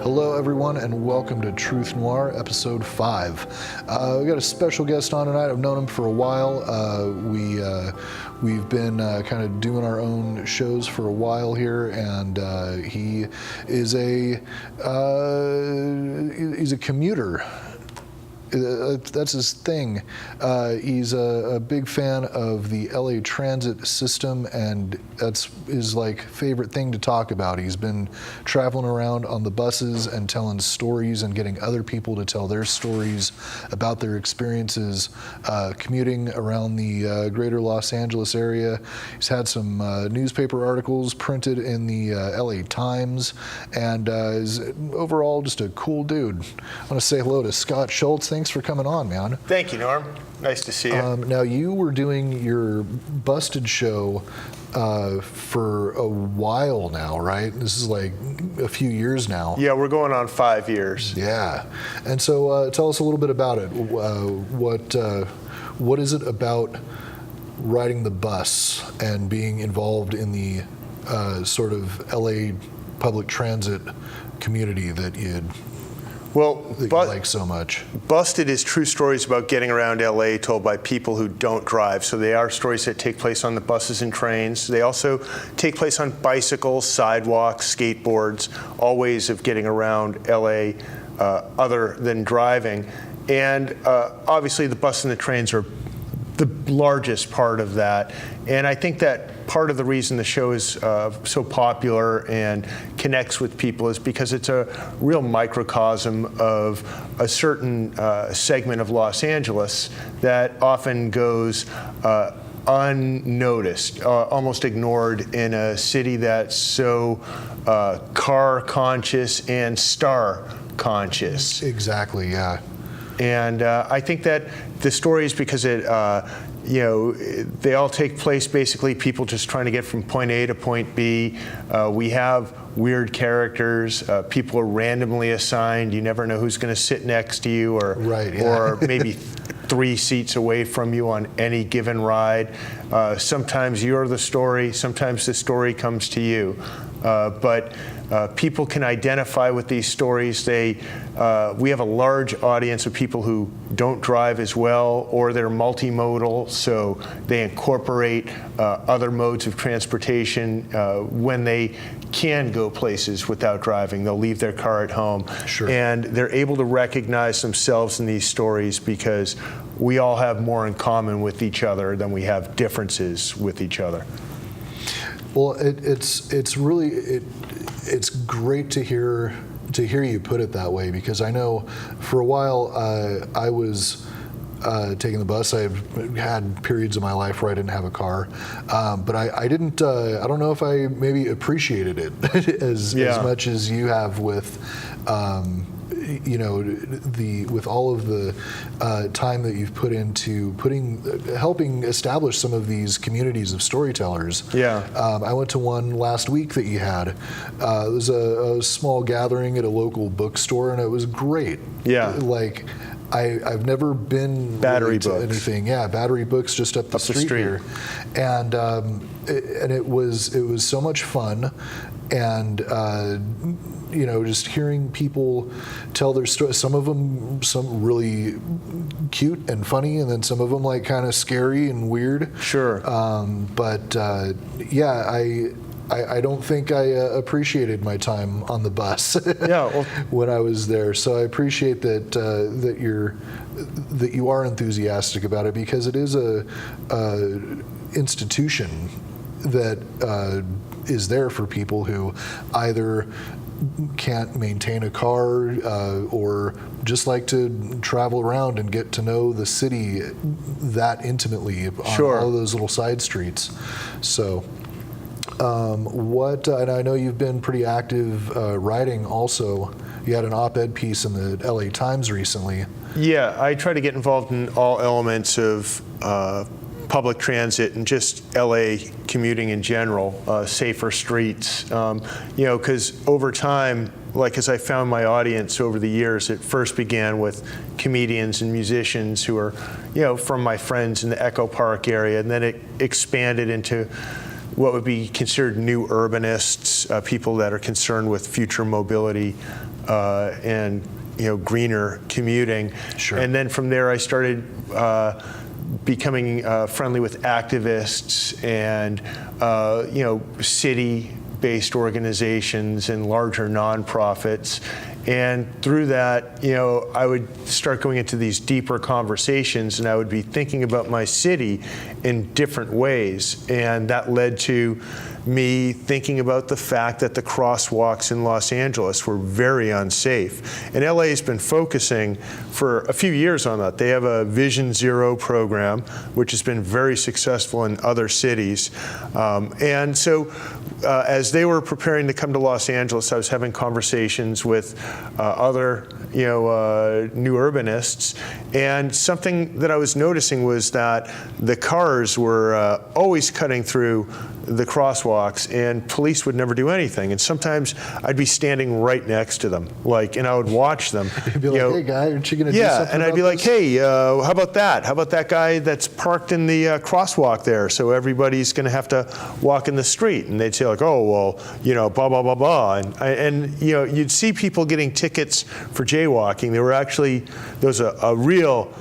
Hello, everyone, and welcome to Truth Noir, Episode 5. We've got a special guest on tonight. I've known him for a while. We've been kind of doing our own shows for a while here, and he is he's a commuter. That's his thing. He's a big fan of the LA transit system, and that's his favorite thing to talk about. He's been traveling around on the buses and telling stories and getting other people to tell their stories about their experiences commuting around the greater Los Angeles area. He's had some newspaper articles printed in the LA Times, and is overall just a cool dude. I want to say hello to Scott Schultz. Thanks for coming on, man. Thank you, Norm. Nice to see you. Now, you were doing your Busted show for a while now, right? This is like a few years now. Yeah, we're going on 5 years. Yeah. And so tell us a little bit about it. What is it about riding the bus and being involved in the sort of LA public transit community that you like so much? Busted is true stories about getting around LA told by people who don't drive. So they are stories that take place on the buses and trains. They also take place on bicycles, sidewalks, skateboards, all ways of getting around LA other than driving. And obviously the bus and the trains are the largest part of that. And I think that part of the reason the show is so popular and connects with people is because it's a real microcosm of a certain segment of Los Angeles that often goes unnoticed, almost ignored in a city that's so car conscious and star conscious. Exactly, yeah. And I think that the stories, because they all take place basically people just trying to get from point A to point B. We have weird characters. People are randomly assigned. You never know who's going to sit next to you, or right, yeah. or maybe 3 seats away from you on any given ride. Sometimes you're the story. Sometimes the story comes to you. But people can identify with these stories. We have a large audience of people who don't drive as well, or they're multimodal, so they incorporate other modes of transportation when they can go places without driving. They'll leave their car at home. Sure. And they're able to recognize themselves in these stories because we all have more in common with each other than we have differences with each other. Well, it's great to hear you put it that way, because I know for a while I was taking the bus. I've had periods of my life where I didn't have a car, but I didn't. I don't know if I maybe appreciated it as much as you have with. With all of the time that you've put into helping establish some of these communities of storytellers. Yeah. I went to one last week that you had. It was a small gathering at a local bookstore, and it was great. Yeah. I've never been Battery to Books. anything. Yeah, Battery Books just up the street here, and it was so much fun, and just hearing people tell their stories. Some of them, really cute and funny, and then some of them kind of scary and weird. Sure. I don't think I appreciated my time on the bus Yeah, when I was there. So I appreciate that you are enthusiastic about it, because it is a institution that is there for people who either can't maintain a car or just like to travel around and get to know the city that intimately on all of those little side streets. So and I know you've been pretty active writing also. You had an op-ed piece in the LA Times recently. Yeah, I try to get involved in all elements of public transit and just LA commuting in general, safer streets. Because over time, as I found my audience over the years, it first began with comedians and musicians who are, from my friends in the Echo Park area, and then it expanded into what would be considered new urbanists, people that are concerned with future mobility and greener commuting. Sure. And then from there, I started becoming friendly with activists and city-based organizations and larger nonprofits. And through that, I would start going into these deeper conversations, and I would be thinking about my city in different ways. And that led to me thinking about the fact that the crosswalks in Los Angeles were very unsafe. And LA has been focusing for a few years on that. They have a Vision Zero program, which has been very successful in other cities. And so as they were preparing to come to Los Angeles, I was having conversations with other new urbanists, and something that I was noticing was that the cars were always cutting through the crosswalks, and police would never do anything. And sometimes I'd be standing right next to them, and I would watch them. You'd be like, hey, guy, aren't you going to do something? Yeah, and I'd be like, hey, how about that? How about that guy that's parked in the crosswalk there? So everybody's going to have to walk in the street. And they'd say, oh, well, blah, blah, blah, blah. And you'd see people getting tickets for jaywalking. There was a real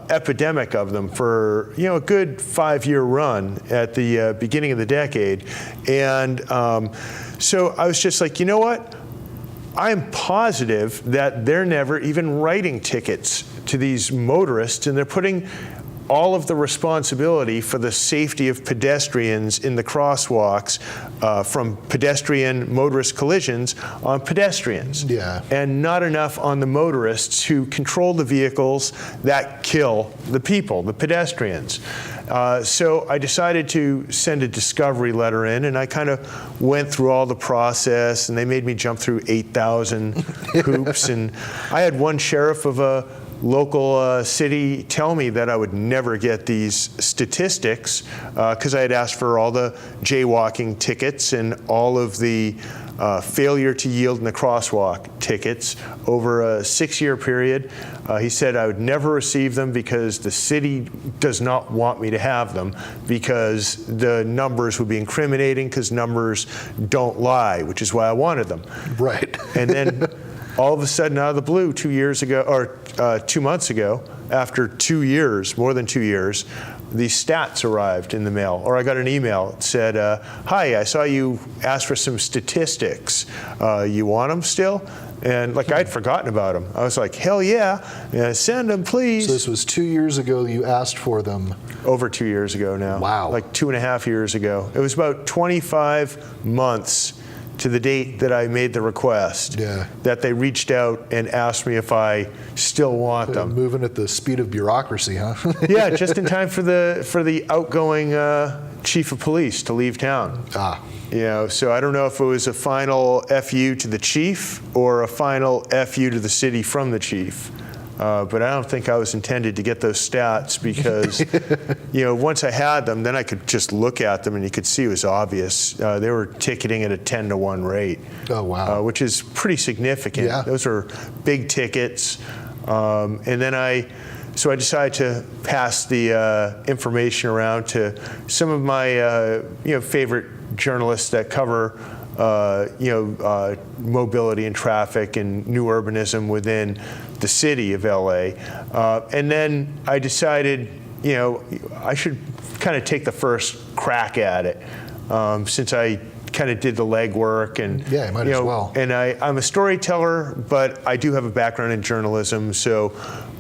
epidemic of them for a good 5-year run at the beginning of the decade. And so I was just like, you know what? I'm positive that they're never even writing tickets to these motorists, and they're putting all of the responsibility for the safety of pedestrians in the crosswalks from pedestrian motorist collisions on pedestrians. Yeah. And not enough on the motorists who control the vehicles that kill the people, the pedestrians. So I decided to send a discovery letter in, and I kind of went through all the process, and they made me jump through 8,000 hoops. And I had one sheriff of a local city tell me that I would never get these statistics because I had asked for all the jaywalking tickets and all of the failure to yield in the crosswalk tickets over a 6-year period. He said I would never receive them because the city does not want me to have them because the numbers would be incriminating, because numbers don't lie, which is why I wanted them. Right. And then all of a sudden, out of the blue, 2 years ago, or 2 months ago, after 2 years, more than 2 years, these stats arrived in the mail, or I got an email that said, hi, I saw you asked for some statistics. You want them still? And I'd forgotten about them. I was like, hell yeah, send them, please. So this was 2 years ago you asked for them. Over 2 years ago now. Wow. 2.5 years ago. It was about 25 months to the date that I made the request, that they reached out and asked me if I still want them. Moving at the speed of bureaucracy, huh? Yeah, just in time for the outgoing chief of police to leave town. So I don't know if it was a final FU to the chief or a final FU to the city from the chief. But I don't think I was intended to get those stats because, once I had them, then I could just look at them and you could see it was obvious. They were ticketing at a 10-to-1 rate. Oh, wow. Which is pretty significant. Yeah. Those are big tickets. And then so I decided to pass the information around to some of my, favorite journalists that cover mobility and traffic and new urbanism within the city of LA. And then I decided, I should kind of take the first crack at it since I kind of did the legwork. And yeah, you might as well. And I'm a storyteller, but I do have a background in journalism, so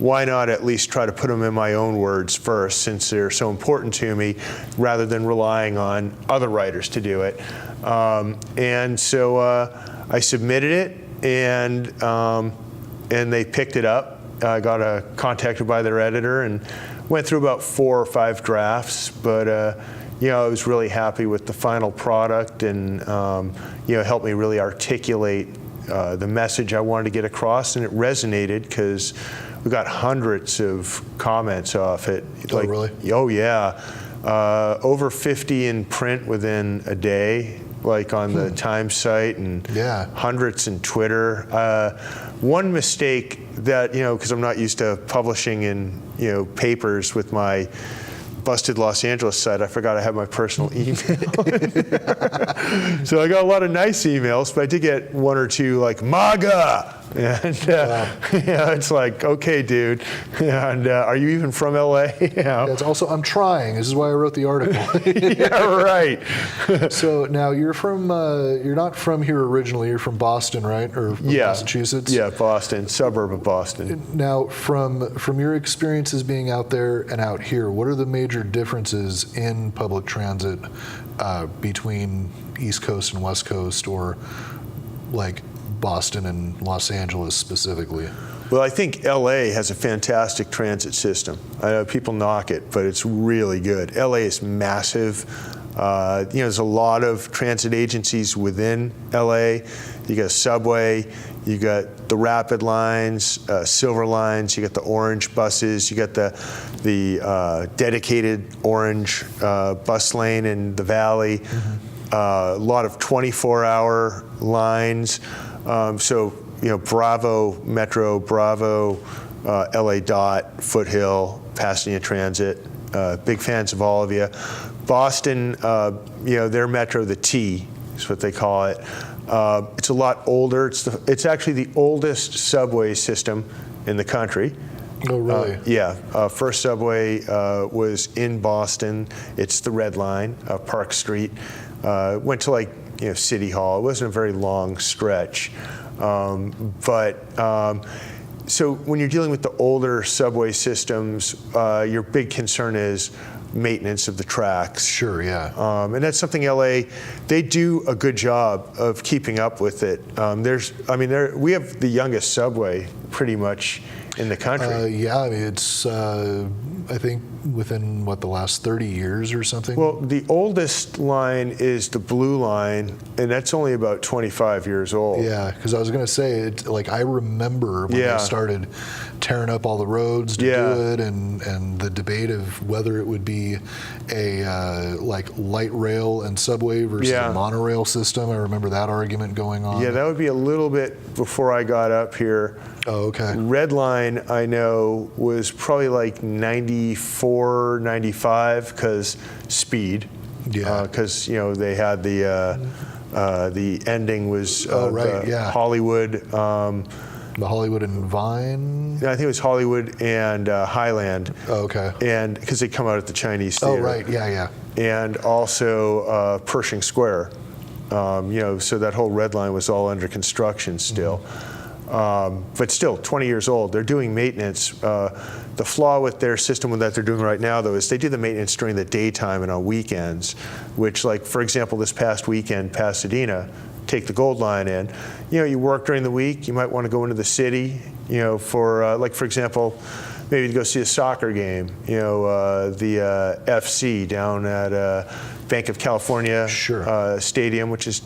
why not at least try to put them in my own words first, since they're so important to me, rather than relying on other writers to do it. And so I submitted it, and they picked it up. I got contacted by their editor and went through about 4 or 5 drafts, but I was really happy with the final product, and it helped me really articulate the message I wanted to get across, and it resonated because we got hundreds of comments off it. Oh, really? Oh, yeah. Over 50 in print within a day, on the Times site, and hundreds in Twitter. One mistake that, because I'm not used to publishing in, papers with my busted Los Angeles site, I forgot I had my personal email. So I got a lot of nice emails, but I did get one or two like MAGA. And yeah, it's like, okay, dude. And are you even from LA? That's also, I'm trying. This is why I wrote the article. Yeah, right. So now you're not from here originally. You're from Boston, right? Or from Massachusetts? Yeah, Boston, suburb of Boston. Now, from your experiences being out there and out here, what are the major differences in public transit between East Coast and West Coast, or like Boston and Los Angeles specifically? Well, I think LA has a fantastic transit system. I know people knock it, but it's really good. LA is massive. There's a lot of transit agencies within LA. You got Subway, you got the Rapid lines, Silver lines, you got the orange buses, you got the dedicated orange bus lane in the Valley. A lot of 24-hour lines. Bravo Metro, Bravo, LA Dot, Foothill, Pasadena Transit. Big fans of all of you. Boston, their Metro, the T is what they call it. It's a lot older. It's actually the oldest subway system in the country. Oh, really? First subway was in Boston. It's the Red Line, Park Street. Went to City Hall. It wasn't a very long stretch. So when you're dealing with the older subway systems, your big concern is maintenance of the tracks. Sure, yeah. And that's something LA, they do a good job of keeping up with it. We have the youngest subway pretty much in the country. It's I think within the last 30 years or something. Well, the oldest line is the Blue Line, and that's only about 25 years old. Yeah, because I was going to say, I remember when they started tearing up all the roads to do it, and the debate of whether it would be a light rail and subway versus a monorail system. I remember that argument going on. Yeah, that would be a little bit before I got up here. Oh, okay. Red Line, I know, was probably 94, 95, because speed. Yeah. Because, they had the ending was Hollywood. The Hollywood and Vine? I think it was Hollywood and Highland. Oh, okay. And because they come out at the Chinese Theater. Oh, right, yeah. And also Pershing Square. So that whole Red Line was all under construction still. But still, 20 years old. They're doing maintenance. The flaw with their system that they're doing right now, though, is they do the maintenance during the daytime and on weekends, which, for example, this past weekend, Pasadena, take the Gold Line in. You work during the week, you might want to go into the city, for example, maybe to go see a soccer game, the FC down at Bank of California Stadium, which is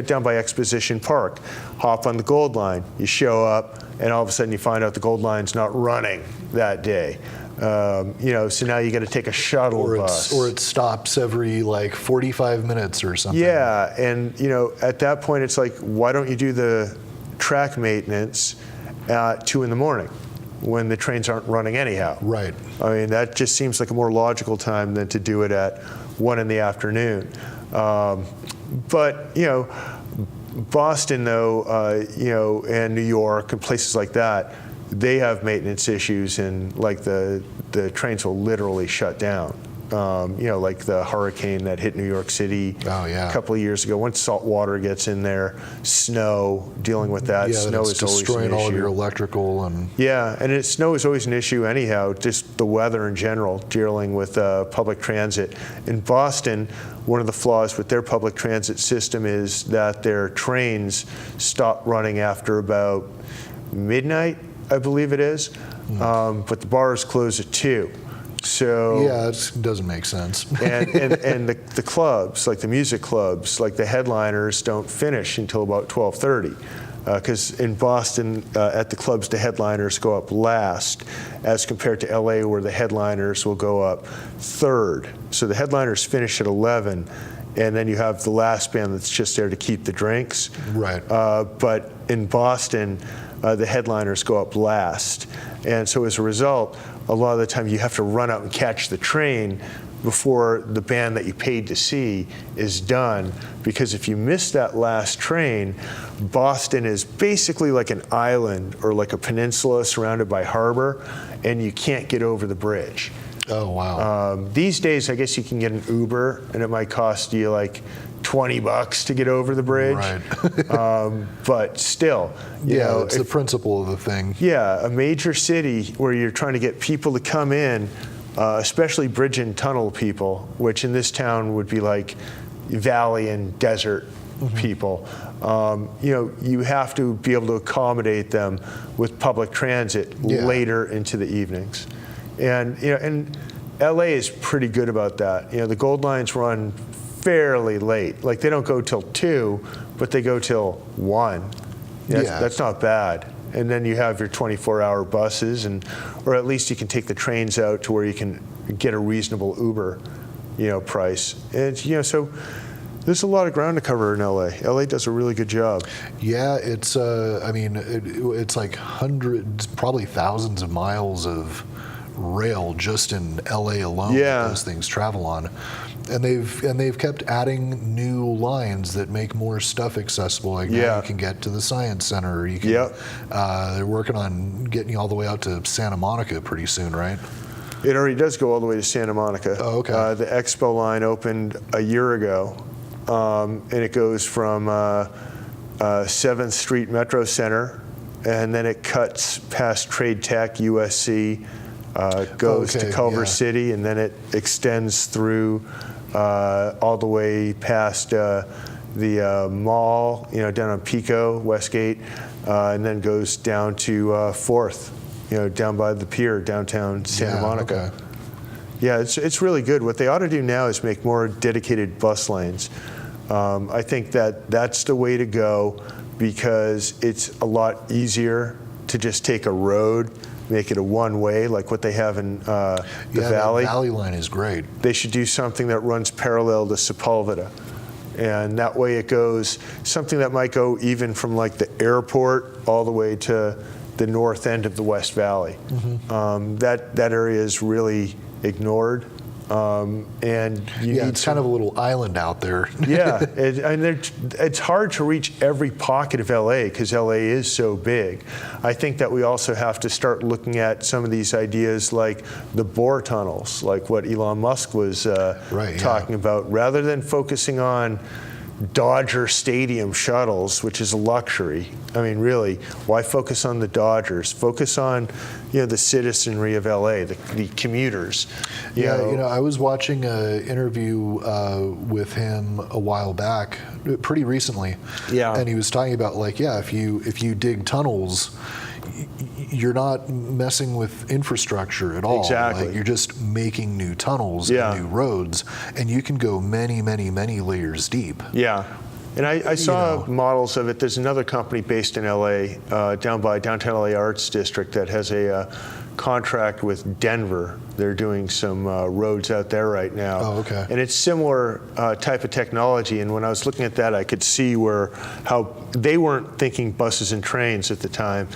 down by Exposition Park. Hop on the Gold Line, you show up, and all of a sudden you find out the Gold Line's not running that day. So now you got to take a shuttle bus. Or it stops every 45 minutes or something. Yeah, and at that point it's why don't you do the track maintenance at 2 in the morning when the trains aren't running anyhow? Right. I mean, that just seems like a more logical time than to do it at 1 in the afternoon. But Boston, though, and New York and places like that, they have maintenance issues, and the trains will literally shut down. Like the hurricane that hit New York City a couple of years ago. Once salt water gets in there, snow, dealing with that. Yeah, snow is always destroying an issue. all of your electrical and. Yeah, and snow is always an issue anyhow. Just the weather in general, dealing with public transit. In Boston, one of the flaws with their public transit system is that their trains stop running after about midnight, I believe it is, but the bars close at 2. So yeah, it doesn't make sense. and the clubs, like the music clubs, like the headliners, don't finish until about 12:30. Because in Boston, at the clubs, the headliners go up last, as compared to LA, where the headliners will go up third. So the headliners finish at 11, and then you have the last band that's just there to keep the drinks. Right. But in Boston, the headliners go up last. And so as a result, a lot of the time you have to run out and catch the train before the band that you paid to see is done, because if you miss that last train, Boston is basically like an island or like a peninsula surrounded by harbor, and you can't get over the bridge. Oh, wow. These days, I guess you can get an Uber, and it might cost you like $20 to get over the bridge. Right. But still, you know, it's the principle of the thing. Yeah, a major city where you're trying to get people to come in, especially bridge and tunnel people, which in this town would be like valley and desert people. You know, you have to be able to accommodate them with public transit later into the evenings. And you know, and LA is pretty good about that. You know, the Gold Lines run fairly late. Like they don't go till 2, but they go till 1. That's not bad. And then you have your 24-hour buses, or at least you can take the trains out to where you can get a reasonable Uber, you know, price. And you know, so there's a lot of ground to cover in LA. LA does a really good job. Yeah, it's I mean, it's like hundreds, probably thousands of miles of rail just in LA alone that those things travel on. And they've kept adding new lines that make more stuff accessible. Like now you can get to the Science Center. You can. They're working on getting you all the way out to Santa Monica pretty soon, right? It already does go all the way to Santa Monica. Oh, okay. The Expo Line opened a year ago, and it goes from 7th Street Metro Center, and then it cuts past Trade Tech, USC, goes to Culver City, and then it extends through all the way past the mall, you know, down on Pico, Westgate, and then goes down to 4th, you know, down by the pier, downtown Santa Monica. Okay. Yeah, it's really good. What they ought to do now is make more dedicated bus lanes. I think that's the way to go, because it's a lot easier to just take a road, make it a one-way, like what they have in the Valley. The Valley line is great. They should do something that runs parallel to Sepulveda. And that way it goes, something that might go even from like the airport all the way to the north end of the West Valley. That area is really ignored. And it's kind of a little island out there. It's hard to reach every pocket of LA because LA is so big. I think that we also have to start looking at some of these ideas like the bore tunnels, like what Elon Musk was talking about, rather than focusing on Dodger Stadium shuttles, which is a luxury. I mean, really, why focus on the Dodgers? Focus on, you know, the citizenry of LA, the commuters. You know, I was watching an interview with him a while back, pretty recently. And he was talking about like, if you dig tunnels, you're not messing with infrastructure at all. Exactly. Like, you're just making new tunnels and new roads, and you can go many, many, many layers deep. And I saw models of it. There's another company based in LA, down by Downtown LA Arts District, that has a contract with Denver. They're doing some roads out there right now. Oh, okay. And it's similar type of technology. And when I was looking at that, I could see how they weren't thinking buses and trains at the time,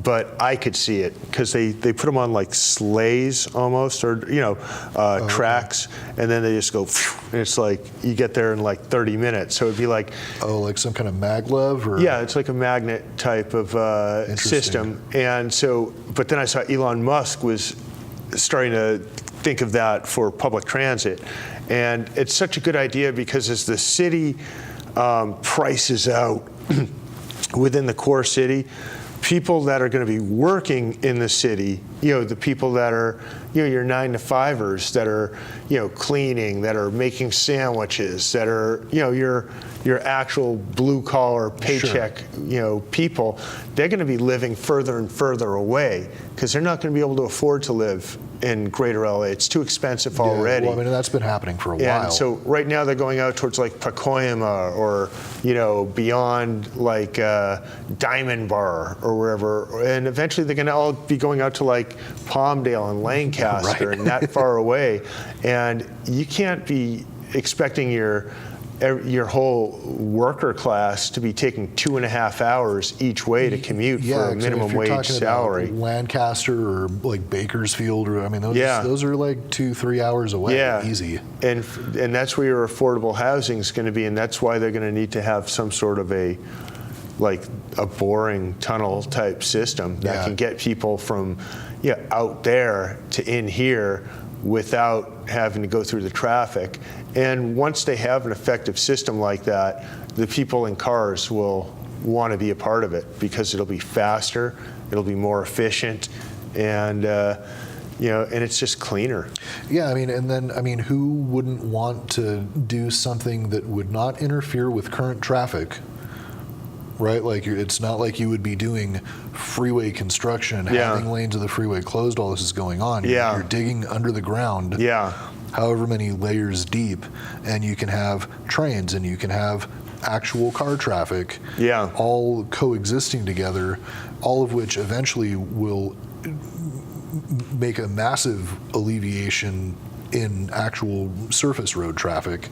but I could see it because they put them on like sleighs almost, or tracks, and then they just go, and it's like you get there in like 30 minutes. So it'd be like like some kind of maglev, or it's like a magnet type of system. And so, but then I saw Elon Musk was starting to think of that for public transit, and it's such a good idea because as the city prices out within the core city, people that are going to be working in the city, the people that are, your 9-to-5ers that are, cleaning, that are making sandwiches, that are, your actual blue collar paycheck, people, they're going to be living further and further away because they're not going to be able to afford to live in greater LA. It's too expensive already. Well, I mean, that's been happening for a while. And so right now they're going out towards like Pacoima or, beyond like Diamond Bar or wherever. And eventually they're going to all be going out to like Palmdale and Lancaster and that far away. And you can't be expecting your your whole worker class to be taking 2.5 hours each way to commute for a minimum wage salary. About Lancaster or like Bakersfield, or I mean, those are like 2-3 hours away, easy. And that's where your affordable housing is going to be, and that's why they're going to need to have some sort of a boring tunnel type system that can get people from out there to in here without having to go through the traffic. And once they have an effective system like that, the people in cars will want to be a part of it because it'll be faster, it'll be more efficient, and and it's just cleaner. Yeah, I mean, who wouldn't want to do something that would not interfere with current traffic? Right, like it's not like you would be doing freeway construction, having lanes of the freeway closed while this is going on. You're digging under the ground, however many layers deep, and you can have trains and you can have actual car traffic, all coexisting together, all of which eventually will make a massive alleviation in actual surface road traffic.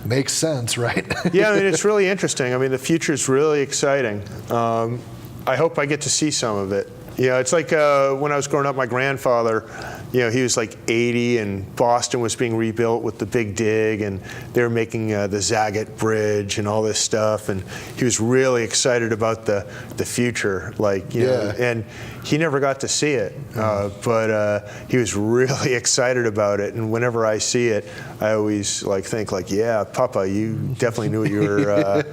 Makes sense, right? Yeah, I mean, it's really interesting. I mean, the future is really exciting. I hope I get to see some of it. It's like when I was growing up, my grandfather, he was like 80, and Boston was being rebuilt with the big dig, and they were making the Zagat Bridge and all this stuff, and he was really excited about the future, and he never got to see it, but he was really excited about it, and whenever I see it, I always think yeah, Papa, you definitely knew you were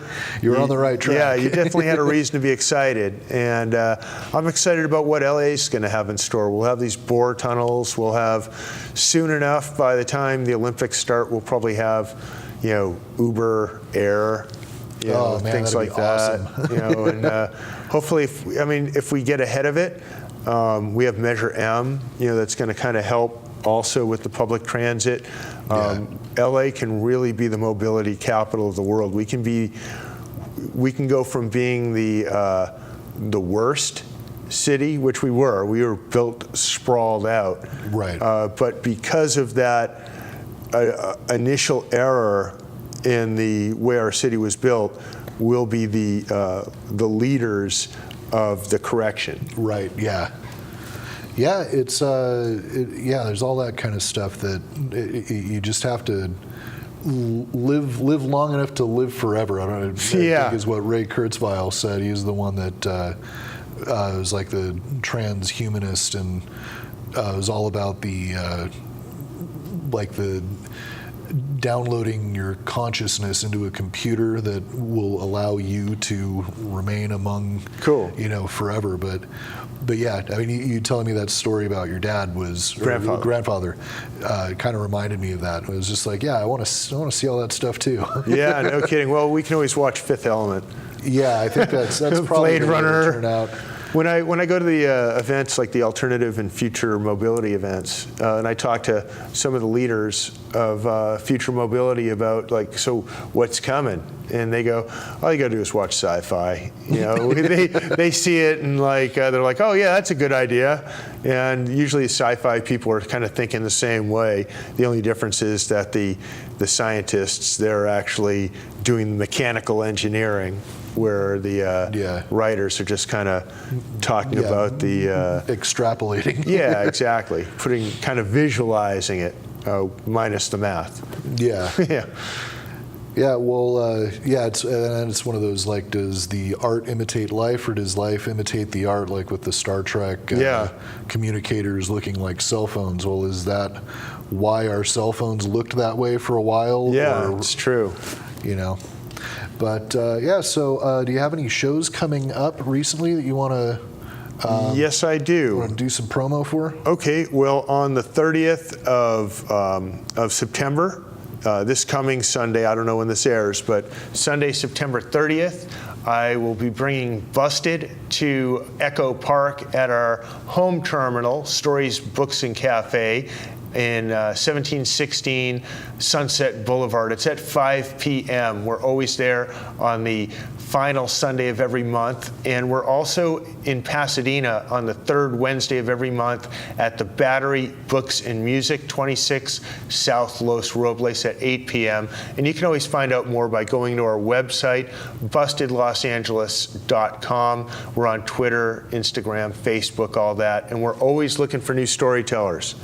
you were on the right track. Yeah, you definitely had a reason to be excited, and I'm excited about what LA is going to have in store. We'll have these bore tunnels. We'll have, soon enough, by the time the Olympics start, we'll probably have, Uber Air, things like that. Awesome. And hopefully, if we get ahead of it, we have Measure M, that's going to kind of help also with the public transit. LA can really be the mobility capital of the world. We can go from being the worst city, which we were built sprawled out. Right. But because of that initial error in the way our city was built, we'll be the leaders of the correction. Right. Yeah. Yeah. It's there's all that kind of stuff that you just have to live long enough to live forever. I don't know. I think is what Ray Kurzweil said. He's the one that was like the transhumanist, and it was all about the the downloading your consciousness into a computer that will allow you to remain among forever. But yeah, I mean, you telling me that story about your dad was grandfather kind of reminded me of that. It was just like, I want to see all that stuff too. Yeah, no kidding. Well, we can always watch Fifth Element. Yeah, I think that's probably Blade Runner. Turn out. When I go to the events like the alternative and future mobility events, and I talk to some of the leaders of future mobility about so what's coming, and they go, all you got to do is watch sci-fi. They see it and they're like, oh yeah, that's a good idea. And usually sci-fi people are kind of thinking the same way. The only difference is that the scientists, they're actually doing the mechanical engineering, where the writers are just kind of talking about the extrapolating. Yeah, exactly. Kind of visualizing it, minus the math. Yeah. Yeah. Yeah. Well, it's one of those does the art imitate life, or does life imitate the art? Like with the Star Trek communicators looking like cell phones. Well, is that why our cell phones looked that way for a while? Yeah, it's true. But so do you have any shows coming up recently that you want to? Yes, I do. Want to do some promo for? Okay. Well, on the 30th of September, this coming Sunday, I don't know when this airs, but Sunday, September 30th, I will be bringing Busted to Echo Park at our home terminal, Stories, Books, and Cafe, in 1716 Sunset Boulevard. It's at 5 p.m. We're always there on the final Sunday of every month. And we're also in Pasadena on the third Wednesday of every month at the Battery Books and Music, 26 South Los Robles at 8 p.m. And you can always find out more by going to our website, bustedlosangeles.com. We're on Twitter, Instagram, Facebook, all that. And we're always looking for new storytellers.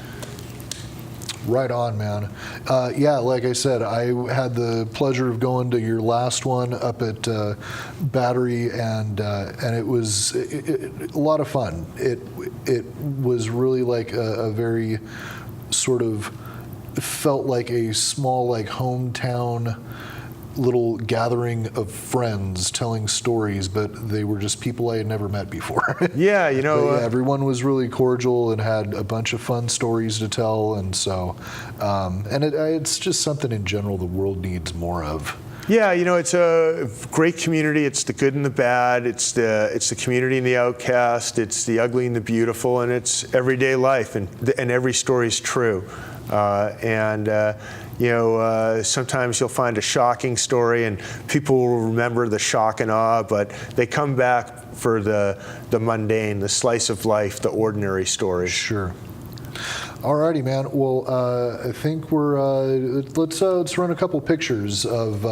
Right on, man. Yeah, like I said, I had the pleasure of going to your last one up at Battery, and it was a lot of fun. It was really like a very sort of felt like a small like hometown little gathering of friends telling stories, but they were just people I had never met before. Yeah, you know. Yeah, everyone was really cordial and had a bunch of fun stories to tell, and so, and it's just something in general the world needs more of. Yeah, you know, it's a great community. It's the good and the bad. It's the community and the outcast. It's the ugly and the beautiful, and it's everyday life, and every story is true. You know, sometimes you'll find a shocking story and people will remember the shock and awe, but they come back for the mundane, the slice of life, the ordinary story. Sure. Alrighty, man. Well, I think we're let's run a couple pictures of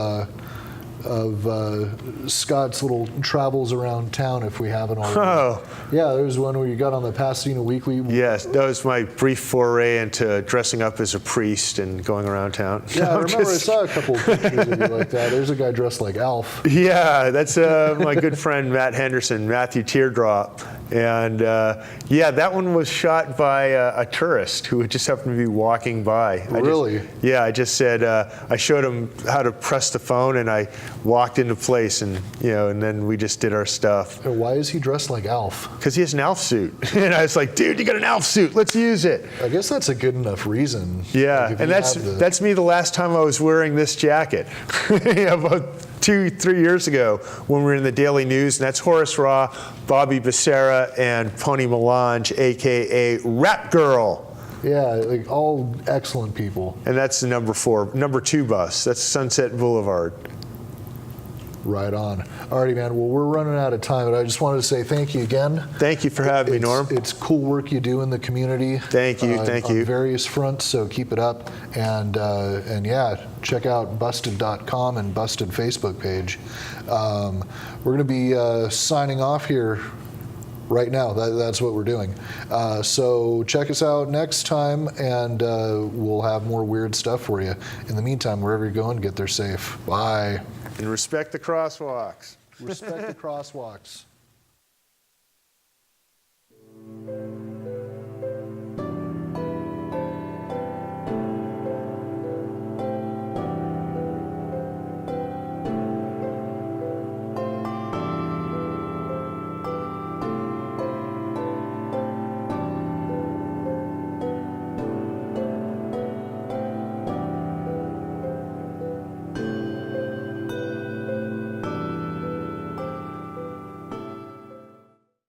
Scott's little travels around town, if we haven't already. Oh. Yeah, there's one where you got on the Pasadena Weekly. Yes, that was my brief foray into dressing up as a priest and going around town. Yeah, I remember I saw a couple of pictures of you like that. There's a guy dressed like Alf. Yeah, that's my good friend Matt Henderson, Matthew Teardrop. And yeah, that one was shot by a tourist who just happened to be walking by. Really? I just said, I showed him how to press the phone, and I walked into place, and and then we just did our stuff. And why is he dressed like Alf? Because he has an Alf suit. And I was like, dude, you got an Alf suit, let's use it. I guess that's a good enough reason. Yeah, like and that's me the last time I was wearing this jacket. About 2-3 years ago when we were in the Daily News, and that's Horace Raw, Bobby Becerra, and Pony Melange, aka Rap Girl. Yeah, like all excellent people. And that's the number 2 bus. That's Sunset Boulevard. Right on. Alrighty, man. Well, we're running out of time, but I just wanted to say thank you again. Thank you for having me, Norm. It's cool work you do in the community. Thank you. Thank you. On various fronts, so keep it up. And yeah, check out busted.com and Busted Facebook page. We're going to be signing off here right now. That's what we're doing. So check us out next time, and we'll have more weird stuff for you. In the meantime, wherever you're going, get there safe. Bye. And respect the crosswalks. Respect the crosswalks.